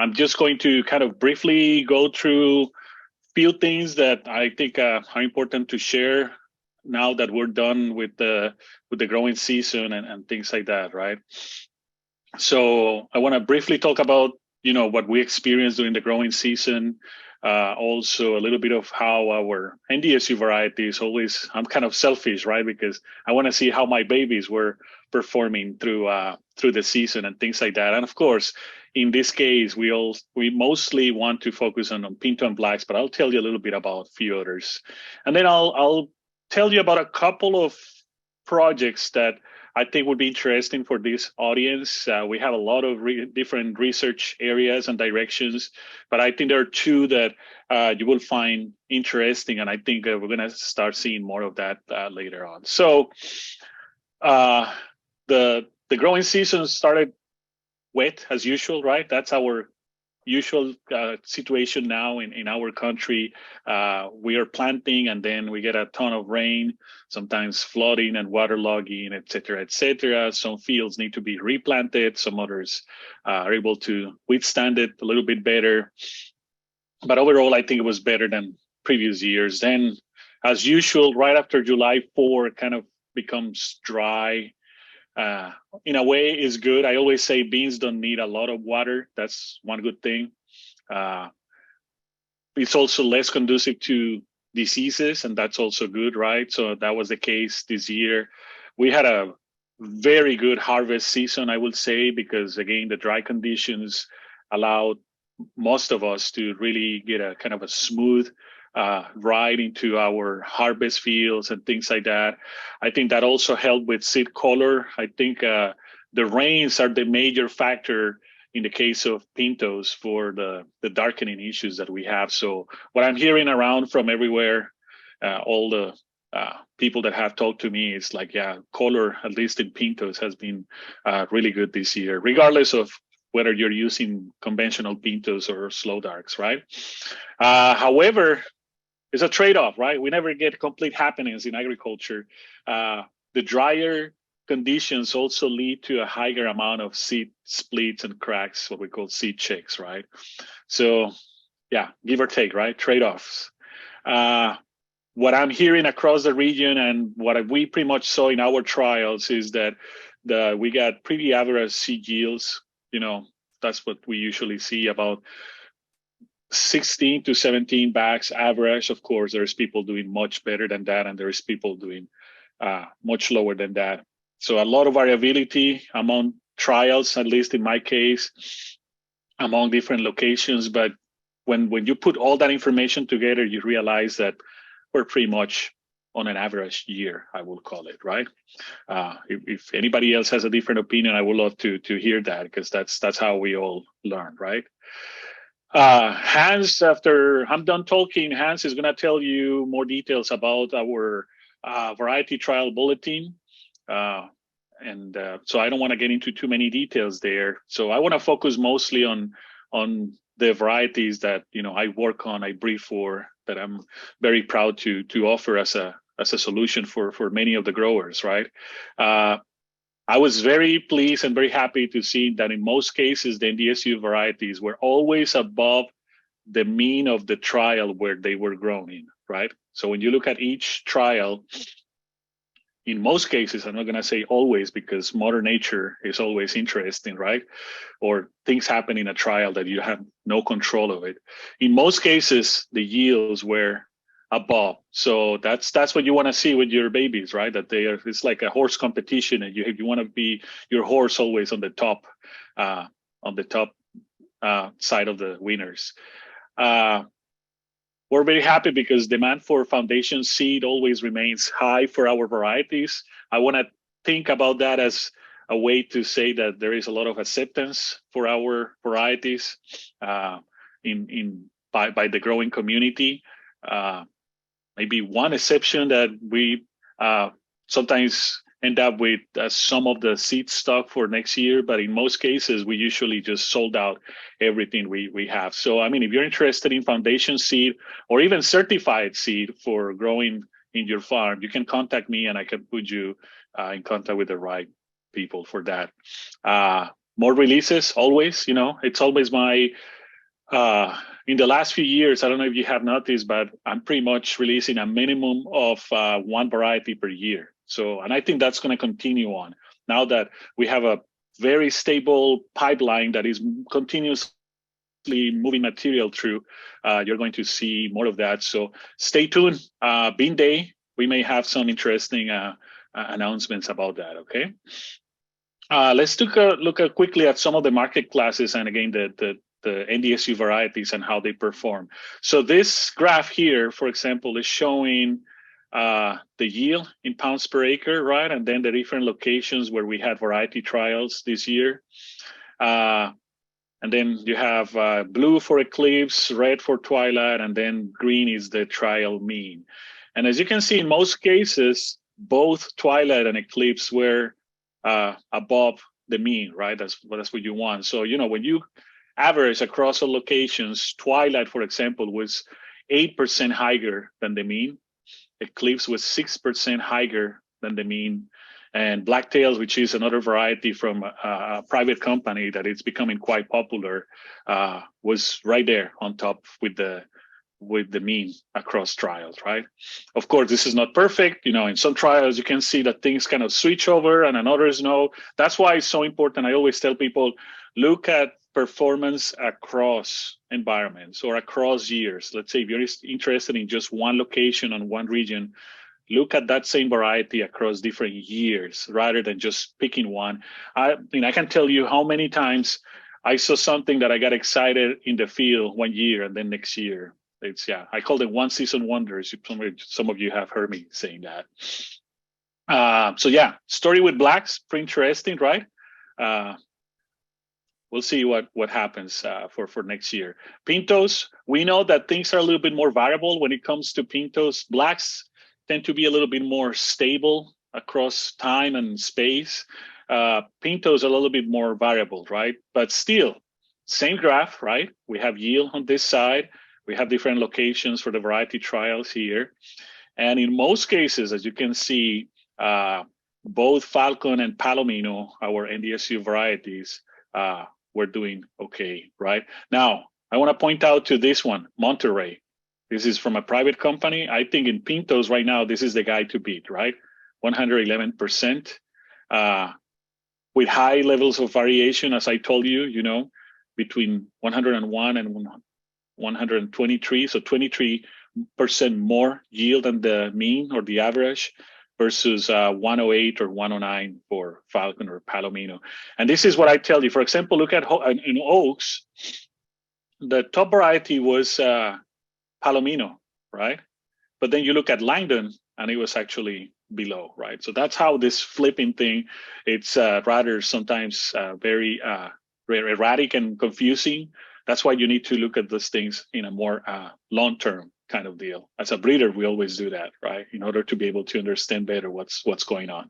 I'm just going to kind of briefly go through a few things that I think are important to share now that we're done with the growing season and things like that, right? So I want to briefly talk about what we experienced during the growing season. Also a little bit of how our NDSU varieties always. I'm kind of selfish, right? Because I want to see how my babies were performing through the season and things like that. And of course, in this case, we mostly want to focus on Pinto and Blacks, but I'll tell you a little bit about a few others, and then I'll tell you about a couple of projects that I think would be interesting for this audience. We have a lot of different research areas and directions, but I think there are two that you will find interesting, and I think we're going to start seeing more of that later on. So the growing season started wet as usual, right? That's our usual situation now in our country. We are planting and then we get a ton of rain, sometimes flooding and waterlogging, et cetera, et cetera. Some fields need to be replanted. Some others are able to withstand it a little bit better. But overall, I think it was better than previous years. Then, as usual, right after July 4, it kind of becomes dry. In a way is good. I always say beans don't need a lot of water. That's one good thing. It's also less conducive to diseases, and that's also good, right? So that was the case this year. We had a very good harvest season, I would say, because again, the dry conditions allowed most of us to really get a kind of a smooth ride into our harvest fields and things like that. I think that also helped with seed color. I think the rains are the major factor in the case of pintos for the darkening issues that we have. So what I'm hearing around from everywhere, all the people that have talked to me, is like, yeah, color, at least in pintos, has been really good this year, regardless of whether you're using conventional pintos or slow darks, right? However, it's a trade-off, right? We never get complete happiness in agriculture. The drier conditions also lead to a higher amount of seed splits and cracks, what we call seed checks, right? So, yeah, give or take, right? Trade-offs. What I'm hearing across the region and what we pretty much saw in our trials is that we got pretty average seed yields. That's what we usually see, about 16 to 17 bags average. Of course, there's people doing much better than that, and there's people doing much lower than that. So a lot of variability among trials, at least in my case, among different locations. But when you put all that information together, you realize that we're pretty much on an average year, I will call it, right? If anybody else has a different opinion, I would love to hear that, because that's how we all learn, right? Hans, after I'm done talking, Hans is going to tell you more details about our variety trial bulletin. So I don't want to get into too many details there. So I want to focus mostly on the varieties that I work on, I brief for, that I'm very proud to offer as a solution for many of the growers, right? I was very pleased and very happy to see that in most cases, the NDSU varieties were always above the mean of the trial where they were grown in, right? So when you look at each trial, in most cases, I'm not going to say always, because Mother Nature is always interesting, right? Or things happen in a trial that you have no control of it. In most cases, the yields were above. So that's what you want to see with your babies, right? That it's like a horse competition, and you want to be your horse always on the top side of the winners. We're very happy because demand for foundation seed always remains high for our varieties. I want to think about that as a way to say that there is a lot of acceptance for our varieties by the growing community. Maybe one exception that we sometimes end up with some of the seed stock for next year, but in most cases, we usually just sold out everything we have. So, I mean, if you're interested in foundation seed or even certified seed for growing in your farm, you can contact me and I can put you in contact with the right people for that. more releases always. It's always my in the last few years, I don't know if you have noticed, but I'm pretty much releasing a minimum of one variety per year. So, and I think that's going to continue on now that we have a very stable pipeline that is continuously moving material through. You're going to see more of that. So stay tuned. Bean Day, we may have some interesting announcements about that. Okay. Let's take a look quickly at some of the market classes, and again the NDSU varieties and how they perform. So this graph here, for example, is showing the yield in pounds per acre, right? And then the different locations where we had variety trials this year. And then you have blue for Eclipse, red for Twilight, and then green is the trial mean. And as you can see, in most cases, both Twilight and Eclipse were above the mean, right? That's what you want. So, when you average across all locations, Twilight, for example, was 8% higher than the mean. Eclipse was 6% higher than the mean. And Blacktails, which is another variety from a private company that is becoming quite popular, was right there on top with the mean across trials, right? Of course, this is not perfect. In some trials, you can see that things kind of switch over and in others no. That's why it's so important. I always tell people, look at performance across environments or across years. Let's say if you're interested in just one location on one region, look at that same variety across different years rather than just picking one. I can tell you how many times I saw something that I got excited in the field one year and then next year. I call them one season wonders. Some of you have heard me saying that. Story with blacks, pretty interesting, right? We'll see what happens for next year. Pintos, we know that things are a little bit more variable when it comes to pintos. Blacks tend to be a little bit more stable across time and space. Pintos are a little bit more variable, right? But still, same graph, right? We have yield on this side. We have different locations for the variety trials here. And in most cases, as you can see, both Falcon and Palomino, our NDSU varieties, were doing okay, right? Now, I want to point out to this one, Monterey. This is from a private company. I think in pintos right now, this is the guy to beat, right? 111%. With high levels of variation, as I told you, between 101 and 123, so 23% more yield than the mean or the average versus 108 or 109 for Falcon or Palomino. And this is what I tell you. For example, look at in oaks, the top variety was Palomino, right? But then you look at Langdon and it was actually below, right? So that's how this flipping thing, it's rather sometimes very erratic and confusing. That's why you need to look at those things in a more long-term kind of deal. As a breeder, we always do that, right? In order to be able to understand better what's going on.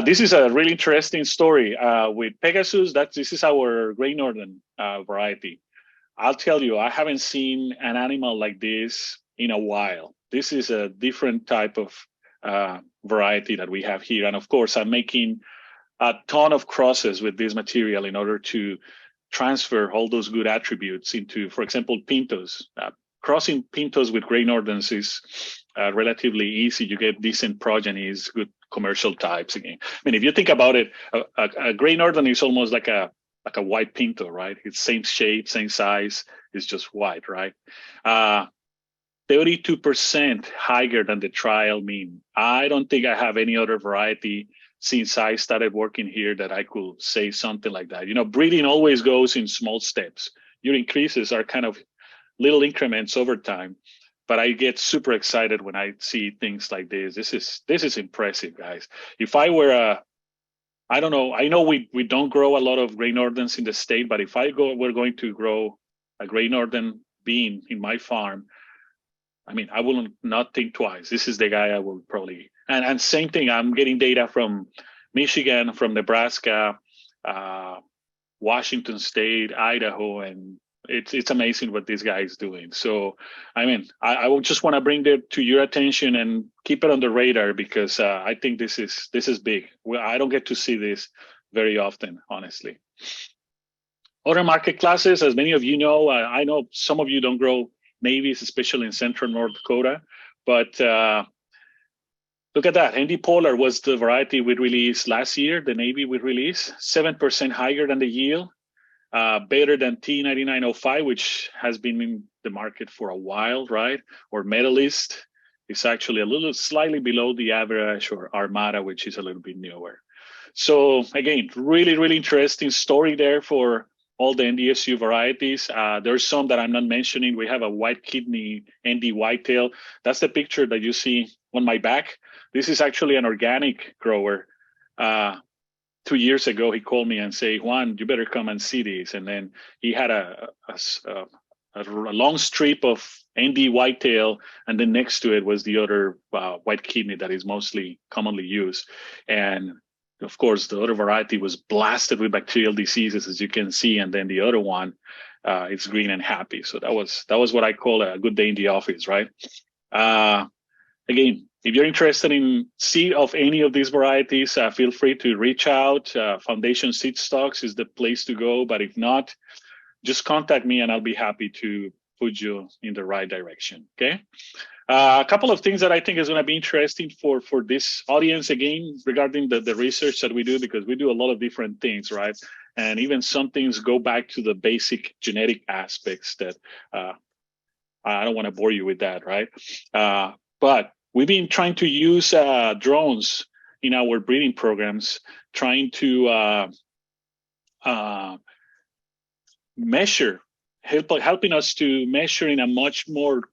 This is a really interesting story with Pegasus. This is our Great Northern variety. I'll tell you, I haven't seen an animal like this in a while. This is a different type of variety that we have here. And of course, I'm making a ton of crosses with this material in order to transfer all those good attributes into, for example, pintos. Crossing pintos with Great Northerns is relatively easy. You get decent progenies, good commercial types. Again, I mean, if you think about it, a Great Northern is almost like a white pinto, right? It's same shape, same size. It's just white, right? 32% higher than the trial mean. I don't think I have any other variety since I started working here that I could say something like that. Breeding always goes in small steps. Your increases are kind of little increments over time, but I get super excited when I see things like this. This is impressive, guys. If I were I don't know, I know we don't grow a lot of Great Northerns in the state, but if we're going to grow a Great Northern bean in my farm, I mean, I will not think twice. This is the guy I will probably, and same thing, I'm getting data from Michigan, from Nebraska, Washington State, Idaho, and it's amazing what this guy is doing. So, I mean, I would just want to bring that to your attention and keep it on the radar because I think this is big. Well, I don't get to see this very often, honestly. Other market classes, as many of you know, I know some of you don't grow navies, especially in central North Dakota, but look at that. ND Polar was the variety we released last year, the navy we released, 7% higher than the Yiel, better than T9905, which has been in the market for a while, right? Or Medalist is actually a little slightly below the average, or Armada, which is a little bit newer. So again, really, really interesting story there for all the NDSU varieties. There's some that I'm not mentioning. We have a white kidney ND whitetail. That's the picture that you see on my back. This is actually an organic grower. 2 years ago, he called me and said, Juan, you better come and see these. And then he had a long strip of ND whitetail, and then next to it was the other white kidney that is mostly commonly used. And of course, the other variety was blasted with bacterial diseases, as you can see, and then the other one, it's green and happy. So that was what I call a good day in the office, right? Again, if you're interested in seed of any of these varieties, feel free to reach out. Foundation Seed Stocks is the place to go. But if not, just contact me and I'll be happy to put you in the right direction, okay? A couple of things that I think is going to be interesting for this audience, again, regarding the research that we do, because we do a lot of different things, right? And even some things go back to the basic genetic aspects that I don't want to bore you with that, right? But we've been trying to use drones in our breeding programs, trying to measure, helping us to measure in a much more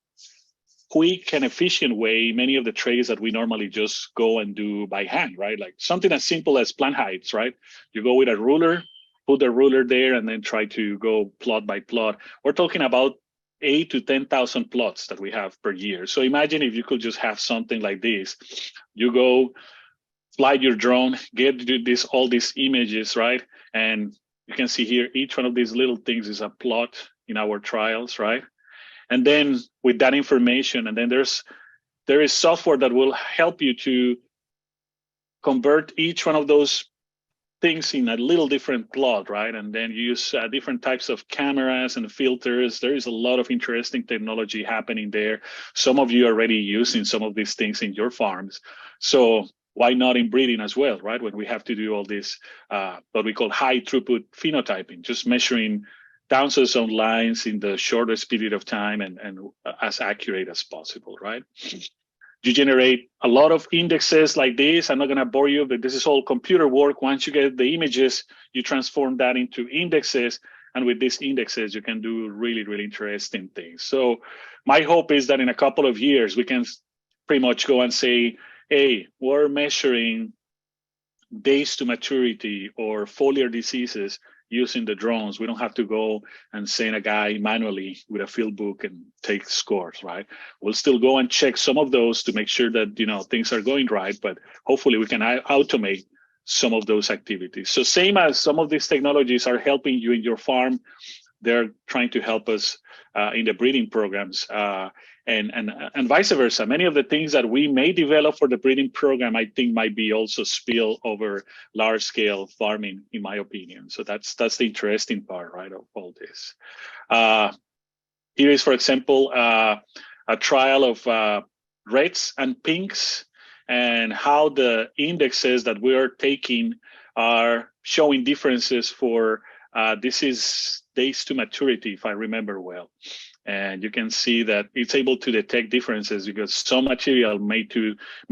quick and efficient way many of the traits that we normally just go and do by hand, right? Like something as simple as plant heights, right? You go with a ruler, put the ruler there, and then try to go plot by plot. We're talking about 8 to 10,000 plots that we have per year. So imagine if you could just have something like this. You go fly your drone, get all these images, right? And you can see here, each one of these little things is a plot in our trials, right? And then with that information, and then there is software that will help you to convert each one of those things in a little different plot, right? And then use different types of cameras and filters. There is a lot of interesting technology happening there. Some of you are already using some of these things in your farms. So why not in breeding as well, right? When we have to do all this, what we call high throughput phenotyping, just measuring thousands of lines in the shortest period of time and as accurate as possible, right? You generate a lot of indexes like this. I'm not going to bore you, but this is all computer work. Once you get the images, you transform that into indexes. And with these indexes, you can do really, really interesting things. So my hope is that in a couple of years, we can pretty much go and say, hey, we're measuring days to maturity or foliar diseases using the drones. We don't have to go and send a guy manually with a field book and take scores, right? We'll still go and check some of those to make sure that, things are going right, but hopefully we can automate some of those activities. So same as some of these technologies are helping you in your farm, they're trying to help us in the breeding programs. And vice versa. Many of the things that we may develop for the breeding program, I think might be also spill over large scale farming, in my opinion. So that's the interesting part, right, of all this. Here is, for example, a trial of reds and pinks and how the indexes that we are taking are showing differences for, this is days to maturity, if I remember well. And you can see that it's able to detect differences because some material may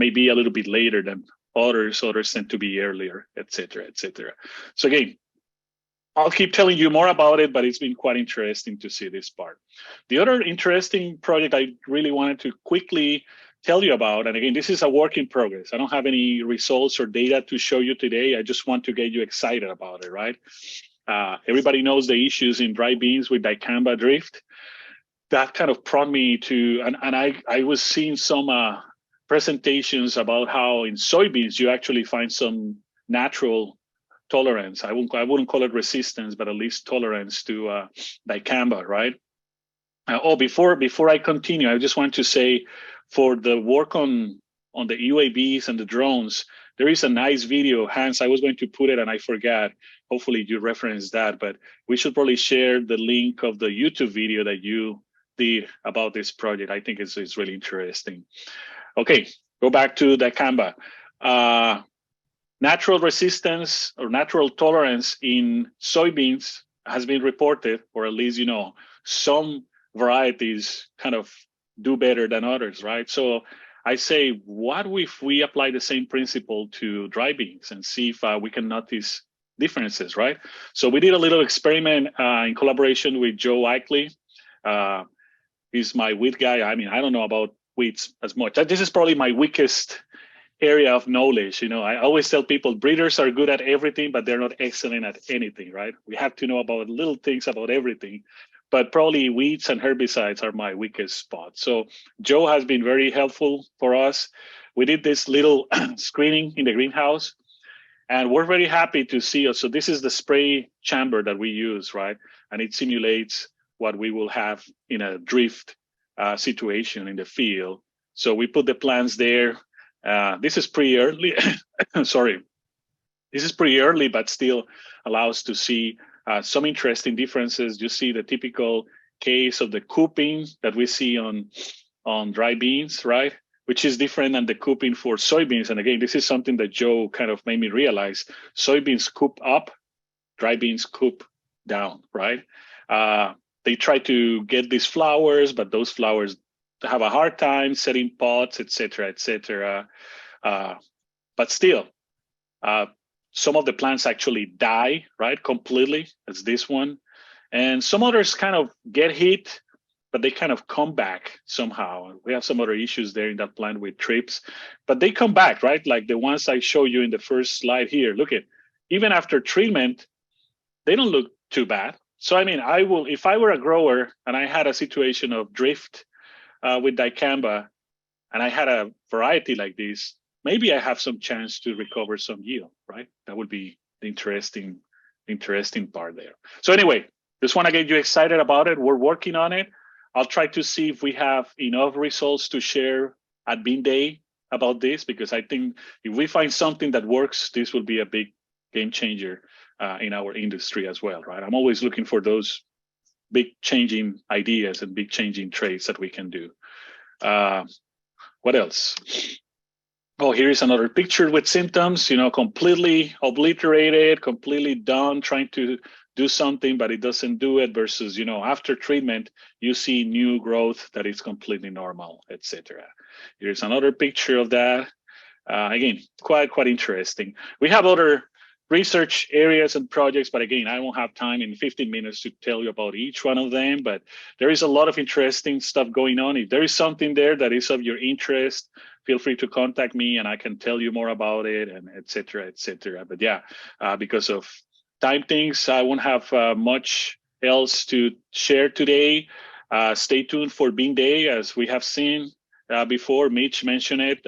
be a little bit later than others tend to be earlier, et cetera, et cetera. So again, I'll keep telling you more about it, but it's been quite interesting to see this part. The other interesting project I really wanted to quickly tell you about, and again, this is a work in progress. I don't have any results or data to show you today. I just want to get you excited about it, right? Everybody knows the issues in dry beans with Dicamba drift. That kind of prompted me to, and I was seeing some presentations about how in soybeans you actually find some natural tolerance. I wouldn't call it resistance, but at least tolerance to Dicamba, right? Before I continue, I just want to say for the work on the UAVs and the drones, There is a nice video, Hans. I was going to put it and I forgot. Hopefully you referenced that, but we should probably share the link of the YouTube video that you did about this project. I think it's really interesting. Okay, go back to Dicamba. Natural resistance or natural tolerance in soybeans has been reported, or at least, some varieties kind of do better than others, right? So I say, what if we apply the same principle to dry beans and see if we can notice differences, right? So we did a little experiment in collaboration with Joe Ickley. He's my wheat guy. I mean, I don't know about wheats as much. This is probably my weakest area of knowledge. I always tell people breeders are good at everything, but they're not excellent at anything, right? We have to know about little things about everything, but probably weeds and herbicides are my weakest spot. So Joe has been very helpful for us. We did this little screening in the greenhouse, and we're very happy to see. So this is the spray chamber that we use, right? And it simulates what we will have in a drift situation in the field. So we put the plants there. This is pretty early. Sorry. This is pretty early, but still allows to see some interesting differences. You see the typical case of the cooping that we see on dry beans, right? Which is different than the cooping for soybeans. And again, this is something that Joe kind of made me realize. Soybeans coop up, dry beans coop down, right? They try to get these flowers, but those flowers have a hard time setting pods, et cetera, et cetera. But still, some of the plants actually die, right, completely, as this one. And some others kind of get hit, but they kind of come back somehow. We have some other issues there in that plant with trips, but they come back, right? Like the ones I show you in the first slide here. Look at, even after treatment, they don't look too bad. So, I mean, if I were a grower and I had a situation of drift with Dicamba and I had a variety like this, maybe I have some chance to recover some yield, right? That would be the interesting part there. So anyway, just want to get you excited about it. We're working on it. I'll try to see if we have enough results to share at Bean Day about this, because I think if we find something that works, this will be a big game changer in our industry as well, right? I'm always looking for those big changing ideas and big changing traits that we can do. What else? Oh, here is another picture with symptoms, completely obliterated, completely done, trying to do something, but it doesn't do it, versus, after treatment, you see new growth that is completely normal, etc. Here's another picture of that. Again, quite interesting. We have other research areas and projects, but again, I won't have time in 15 minutes to tell you about each one of them, but there is a lot of interesting stuff going on. If there is something there that is of your interest, feel free to contact me and I can tell you more about it, and et cetera, et cetera. But yeah, because of time things, I won't have much else to share today. Stay tuned for Bean Day, as we have seen before. Mitch mentioned it,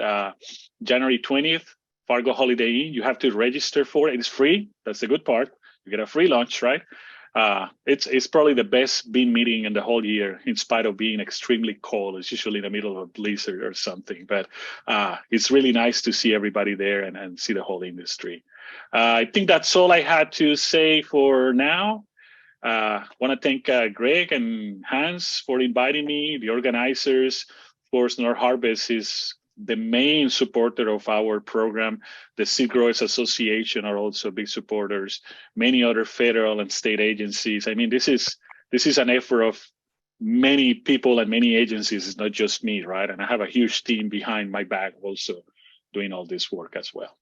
January 20th. Fargo Holiday Inn. You have to register for it. It's free. That's the good part. You get a free lunch, right? It's probably the best bean meeting in the whole year, in spite of being extremely cold. It's usually in the middle of a blizzard or something. But it's really nice to see everybody there and see the whole industry. I think that's all I had to say for now. I want to thank Greg and Hans for inviting me, the organizers. Of course, North Harvest is the main supporter of our program. The Seed Growers Association are also big supporters. Many other federal and state agencies. I mean, this is an effort of many people and many agencies. It's not just me, right? And I have a huge team behind my back also doing all this work as well.